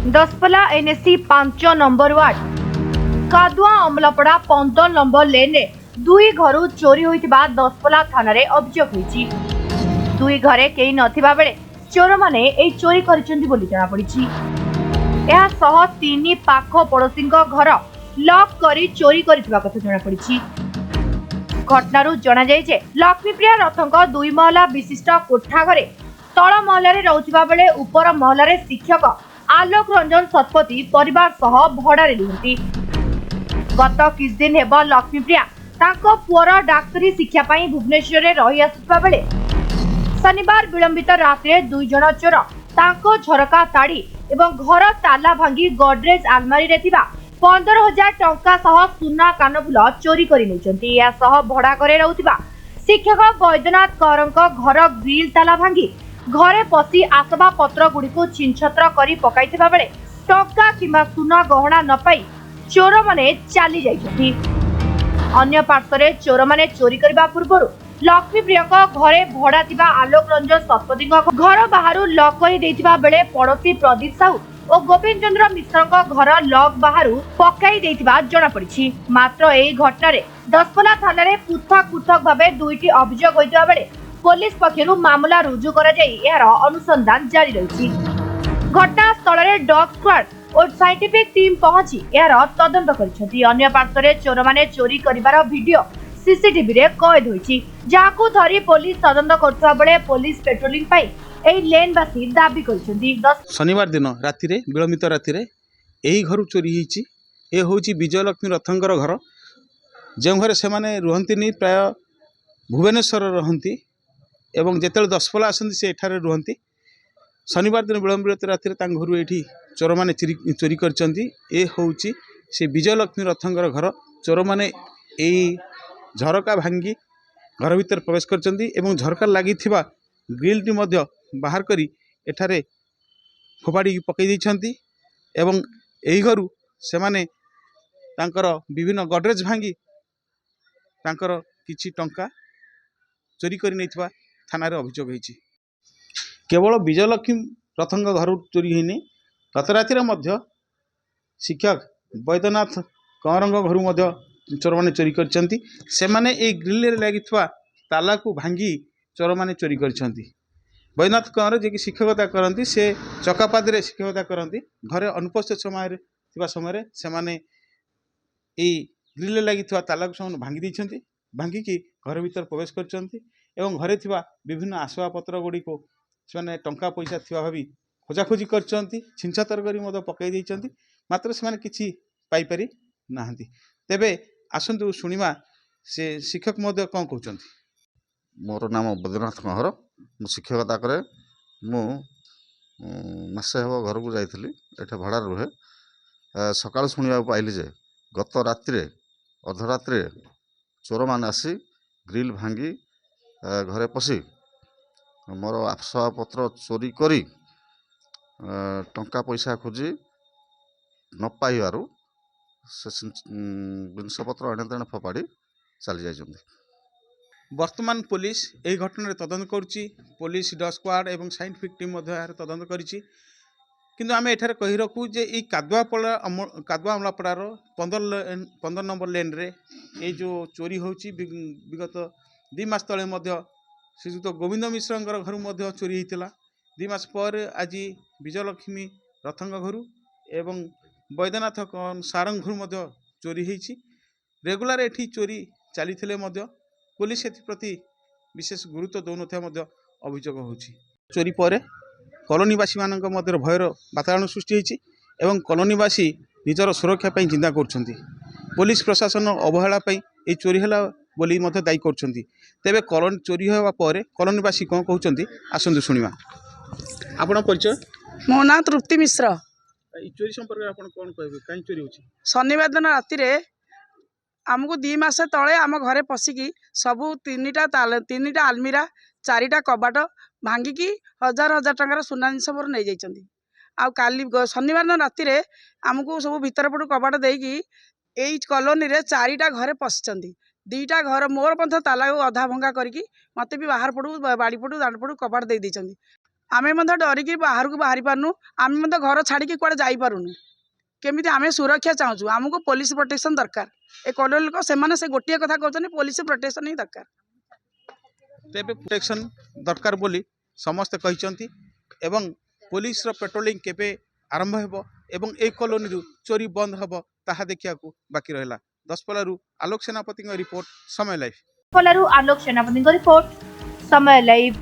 दसपला NAC 5 number ward कादुआ अमलापड़ा 15 number लेन रे दुई घर चोरी होइतिबा दसपला थाना रे अभियोग होईछि। दुई घरे केही नथिबा बेले चोर माने एई चोरी करिसेंति बोली जଣା पड़िछि। एहा सह तीन पाख पड़ोसी घर लॉक करी चोरी करितिबा कथा जଣା पड़िछि। घटनारू जଣା जाय जे लक्ष्मीप्रिया रथंक 2 महला विशिष्ट कोठा घरे तळ महला रे रहउतिबा बेले ऊपर महला रे शिक्षक आलोक रंजन शतपथी परिवार सह भड़ा रे रुहंती। गत किछ दिन हेब लक्ष्मीप्रिया तांको पुअर डाक्तरी शिक्षा पई भुवनेश्वर रे रही आसुतिबा बेले शनिवार विलंबित रात्रि 2 जण चोर तांको झरका ताड़ी एवं घर ताला भांगी गोडरेज आलमारी रे थिबा 15,000 टंका सह सुना कानफुल चोरी करि नेचंती। या सह भड़ा घरे रहउतिबा शिक्षक बैद्यनाथ कौरंक घर ग्रिल ताला भांगी घरे पसी आसबा पत्र गुडी को छिनछत्र करी पकाइथिबा बेले टंका किंबा सुना गहना न पाई चोर माने चाली जाइछथि। अन्य पार्श्वरे चोर माने चोरी करबा पूर्वरु लक्ष्मीप्रिया घरे भड़ा थिबा आलोक रंजन शतपथी घर बाहर लॉक करी देथिबा बेले पड़ोसी प्रदीप साहू और गोविंद चंद्र मिश्र घर लॉक बाहर पकाई देथिबा जଣା पड़िछि। मात्र एई घटना रे दसपला थाना रे पृथक पृथक भाबे दुईटी अभियोग होइतिबा बेले पुलिस पक्षरु मामला रुजु करा जाई यार अनुसंधान जारी रहिछि। घटना स्थल रे डॉग स्क्वाड और साइंटिफिक टीम पहुंची यार तदंत करिसेंती। अन्य पार्श्वरे चोर माने चोरी करिबार वीडियो सीसीटीवी रे कैद होइछि, जाकू धरी पुलिस तदंत करथबा बेले पुलिस पेट्रोलिंग पाई एई लेनवासी दाबी करिसेंती। शनिवार दिन राति रे विलंबित राति रे एही घर चोरी हिची। ए होची विजयलक्ष्मी रथंकर घर, जे घरे से माने रुहंतिनी प्राय भुवनेश्वर रहंती एवं जेतेल दसपला आसंती से एठारे रुहंती। शनिवार दिन विलंबित राति रे तांग घरु एठी चोर माने चोरी करचंती। ए होची से विजयलक्ष्मी रथंकर घर। चोर माने एई झरका भांगी घर भीतर प्रवेश करचंती एवं झरका लागि थिबा ग्रिल टी मध्य बाहर करी एठारे फोपाड़ी पकई दैछंती एवं एही घरु से माने तांकर विभिन्न गडरेज भांगी तांकर किछि टंका चोरी करि नैथिबा थाना रे अभियोग होईछि। केवल विजयलक्ष्मी रथंग घर चोरी होइनी, गत राति रे मध्य शिक्षक बैद्यनाथ कौरंग घर मध्य चोर माने चोरी करचंती। से माने ए ग्रिल रे लागिथवा ताला को भांगी चोर माने चोरी करचंती। बैद्यनाथ कौर जे कि शिक्षकता करंती, से चकापाद रे शिक्षकता करंती। घरे अनुपस्थित समय से माने ए ग्रिल रे लागिथवा ताला को सब भांगी दैछंती। भांगी की घर भीतर प्रवेश करचंती एवं घरे थिबा विभिन्न आसवा पत्र गुडी को से माने टंका पैसा थिबा भाबी खोजाखोजी करचंती, छिनछतर करी मद पकई दैछंती। मात्र से माने किछि पाई पारी नाहंती। तेबे आसंतु शुणिमा से शिक्षक महोदय कौन कहते। मोर नाम बैद्यनाथ कौर, मु शिक्षकता करे। मु मासे हम घर को जाइली, एठे भड़ा रुहे। सकाल शुणा पाइली जे गत रात्रे अर्धरात्रे चोर मान आसी ग्रिल भांगी घरे पशि मोर आसवाबपत्र चोरी करी टंका पैसा खोजी न पाइबारु से जिनपत्र एणे तेणे फोपाड़ी चली जाइछन्ति। वर्तमान पुलिस यही घटना रे तदंत करुच्ची। पुलिस डॉग स्क्वाड एवं साइंटिफिक टीम तदंत करिछि। किंतु आमे एठारे कहि रखु जे ई कादुआ अमलापड़ार 15 नंबर लेन रे ए जो चोरी होची विगत 2 मास तले मध्य श्रीजुक्त गोविंद मिश्र घर मध्य चोरी होइतिला। 2 मास पर आज विजयलक्ष्मी रथंग घर एवं बैद्यनाथ सारंग घर मध्य चोरी होइछि। रेगुलर एठी चोरी चली मध्य पुलिस एप्रति विशेष गुरुत्व दौनथिया मध्य अभियोग होछि। चोरी पर कॉलोनीवासी मानक मध्य भयर वातावरण सृष्टि होइछि एवं कॉलोनीवासी निजर सुरक्षा पई चिंता करछन्ति। पुलिस प्रशासन अवहेला पई ए चोरी हला बोली मध्य दायी करछन्ति। तेबे कॉलोनी चोरी होवा पर कॉलोनीवासी कोन कहउछन्ति आसंतु सुनिमा। आपण परिचय? मो नाम तृप्ति मिश्र। ई चोरी संपर्क आपण कोन कहबे, काई चोरी होछि? शनिवार दिन राति रे आमको 2 मास तले आम घरे पशिकी सबू 3टा आलमीरा 4टा कबाट भांगिकी 1000 टंकार सुना जिनस मोर नहीं जाइछन्ति। आ काली शनिवार दिन राति रे आमको सब भीतर पटू कबाट देकी एई कॉलोनी रे 4टा घरे पशिछन्ति। 2टा घर मोर पंथ ताला को अधा भंगा करके मते भी बाहर पटू बाड़ी पटू दांड पटू कबाट दे दैछन्ति। आमे मध्य डरिकी बाहर को बाहरी पारनु आमे मध्य घर छाड़ी कुआडे जाई पारुनु केमिति आमे सुरक्षा चाहूँ आमको पुलिस प्रोटेक्शन दरकार ए कॉलोनी लोक से गोटे कथा कहते पुलिस प्रोटेक्शन ही दरकार तेबे प्रोटेक्शन दरकार बोली समस्ते कहते एवं पुलिस रो पेट्रोलिंग केबे आरंभ हेबो एवं ए कॉलोनी रु चोरी बंद हेबो ताहा देखिया को बाकी रहला। दसपल्लारू आलोक सेनापति रिपोर्ट समय लाइव। आलोक सेनापति रिपोर्ट समय लाइव।